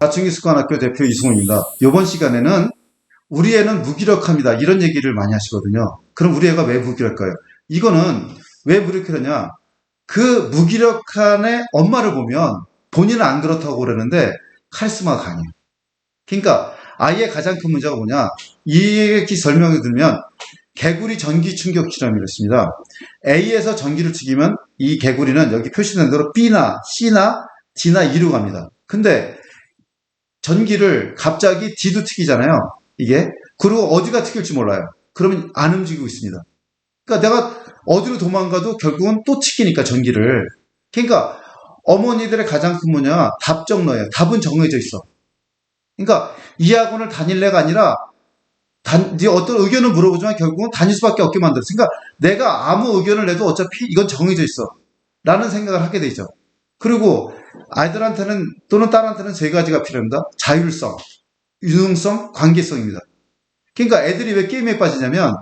사춘기 습관학교 대표 이승훈입니다. 이번 시간에는 우리 애는 무기력합니다. 이런 얘기를 많이 하시거든요. 그럼 우리 애가 왜 무기력할까요? 이거는 왜 무기력하냐? 그 무기력한 애 엄마를 보면 본인은 안 그렇다고 그러는데 카리스마가 강해요. 그러니까 아이의 가장 큰 문제가 뭐냐? 이렇게 설명을 들면 개구리 전기 충격 실험이 있습니다. A에서 전기를 튀기면 이 개구리는 여기 표시된 대로 B나 C나 D나 E로 갑니다. 근데 전기를 갑자기 D도 튀기잖아요. 이게. 그리고 어디가 튀길지 몰라요. 그러면 안 움직이고 있습니다. 그러니까 내가 어디로 도망가도 결국은 또 튀기니까 전기를. 그러니까 어머니들의 가장 큰 문제가 답정너예요. 답은 정해져 있어. 그러니까 이 학원을 다닐래가 아니라 어떤 의견을 물어보지만 결국은 다닐 수밖에 없게 만들었어. 그러니까 내가 아무 의견을 내도 어차피 이건 정해져 있어. 라는 생각을 하게 되죠. 그리고 아이들한테는 또는 딸한테는 세 가지가 필요합니다. 자율성, 유능성, 관계성입니다. 그러니까 애들이 왜 게임에 빠지냐면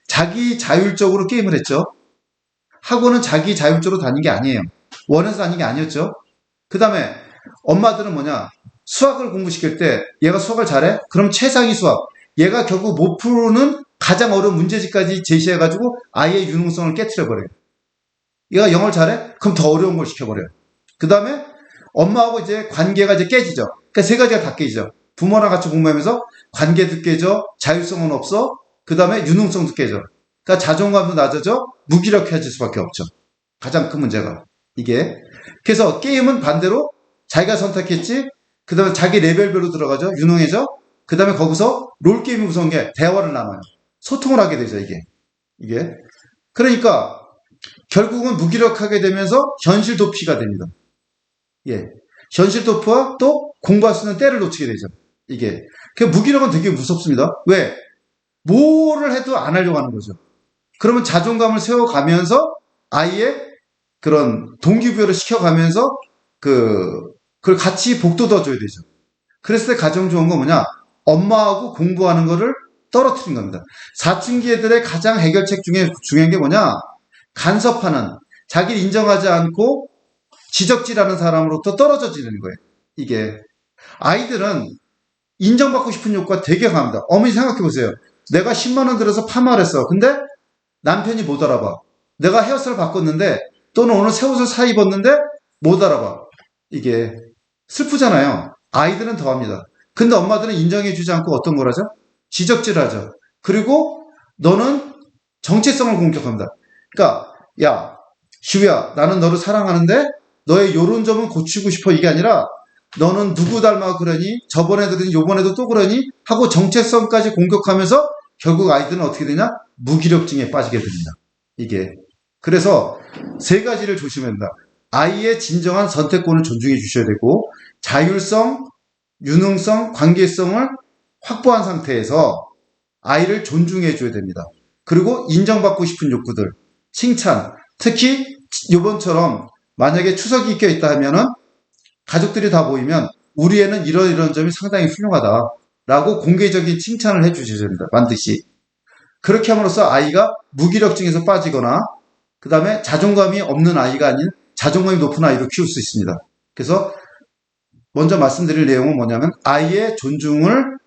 자기 자율적으로 게임을 했죠. 학원은 자기 자율적으로 다닌 게 아니에요. 원해서 다닌 게 아니었죠. 그 다음에 엄마들은 뭐냐, 수학을 공부시킬 때 얘가 수학을 잘해? 그럼 최상위 수학. 얘가 결국 못 푸는 가장 어려운 문제집까지 제시해가지고 아이의 유능성을 깨트려버려요. 얘가 영어를 잘해? 그럼 더 어려운 걸 시켜버려요. 그 다음에 엄마하고 이제 관계가 이제 깨지죠. 그러니까 세 가지가 다 깨지죠. 부모랑 같이 공부하면서 관계도 깨져, 자율성은 없어, 그 다음에 유능성도 깨져. 그러니까 자존감도 낮아져, 무기력해질 수밖에 없죠. 가장 큰 문제가 이게. 그래서 게임은 반대로 자기가 선택했지, 그 다음에 자기 레벨별로 들어가죠. 유능해져. 그 다음에 거기서 롤게임이 무서운 게 대화를 나눠요. 소통을 하게 되죠, 이게. 그러니까 결국은 무기력하게 되면서 현실 도피가 됩니다. 예. 현실 도피와 또 공부할 수 있는 때를 놓치게 되죠. 이게. 그 무기력은 되게 무섭습니다. 왜? 뭐를 해도 안 하려고 하는 거죠. 그러면 자존감을 세워가면서 아이의 그런 동기부여를 시켜가면서 그걸 같이 복돋아줘야 되죠. 그랬을 때 가장 좋은 건 뭐냐? 엄마하고 공부하는 거를 떨어뜨린 겁니다. 사춘기 애들의 가장 해결책 중에 중요한 게 뭐냐? 간섭하는, 자기를 인정하지 않고 지적질하는 사람으로부터 떨어져 지는 거예요. 이게. 아이들은 인정받고 싶은 욕구가 되게 강합니다. 어머니 생각해 보세요. 내가 10만 원 들여서 파마를 했어. 근데 남편이 못 알아봐. 내가 헤어스타일 바꿨는데 또는 오늘 새 옷을 사 입었는데 못 알아봐. 이게 슬프잖아요. 아이들은 더합니다. 근데 엄마들은 인정해주지 않고 어떤 걸 하죠? 지적질하죠. 그리고 너는 정체성을 공격합니다. 그러니까 야, 슈야, 나는 너를 사랑하는데 너의 요런 점은 고치고 싶어, 이게 아니라 너는 누구 닮아 그러니, 저번에도 그러니, 요번에도 또 그러니 하고 정체성까지 공격하면서 결국 아이들은 어떻게 되냐? 무기력증에 빠지게 됩니다. 이게. 그래서 세 가지를 조심해야 된다. 아이의 진정한 선택권을 존중해 주셔야 되고, 자율성, 유능성, 관계성을 확보한 상태에서 아이를 존중해 줘야 됩니다. 그리고 인정받고 싶은 욕구들, 칭찬, 특히 이번처럼 만약에 추석이 껴있다 하면은 가족들이 다 모이면 우리 애는 이런 점이 상당히 훌륭하다 라고 공개적인 칭찬을 해주셔야 됩니다. 반드시. 그렇게 함으로써 아이가 무기력증에서 빠지거나 그 다음에 자존감이 없는 아이가 아닌 자존감이 높은 아이로 키울 수 있습니다. 그래서 먼저 말씀드릴 내용은 뭐냐면 아이의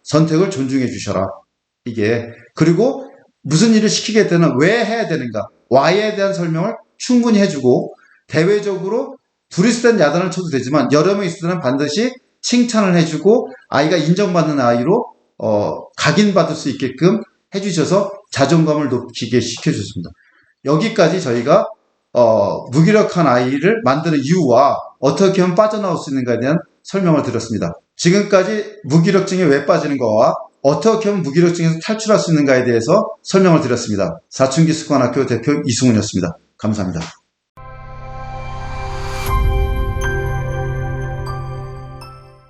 선택을 존중해 주셔라. 이게. 그리고 무슨 일을 시키게 되는, 왜 해야 되는가, why에 대한 설명을 충분히 해주고, 대외적으로 둘이서 된 야단을 쳐도 되지만 여러 명 있을 때는 반드시 칭찬을 해주고 아이가 인정받는 아이로 각인받을 수 있게끔 해주셔서 자존감을 높이게 시켜주셨습니다. 여기까지 저희가 무기력한 아이를 만드는 이유와 어떻게 하면 빠져나올 수 있는가에 대한 설명을 드렸습니다. 지금까지 무기력증에 왜 빠지는 거와 어떻게 하면 무기력증에서 탈출할 수 있는가에 대해서 설명을 드렸습니다. 사춘기 습관학교 대표 이승훈이었습니다. 감사합니다.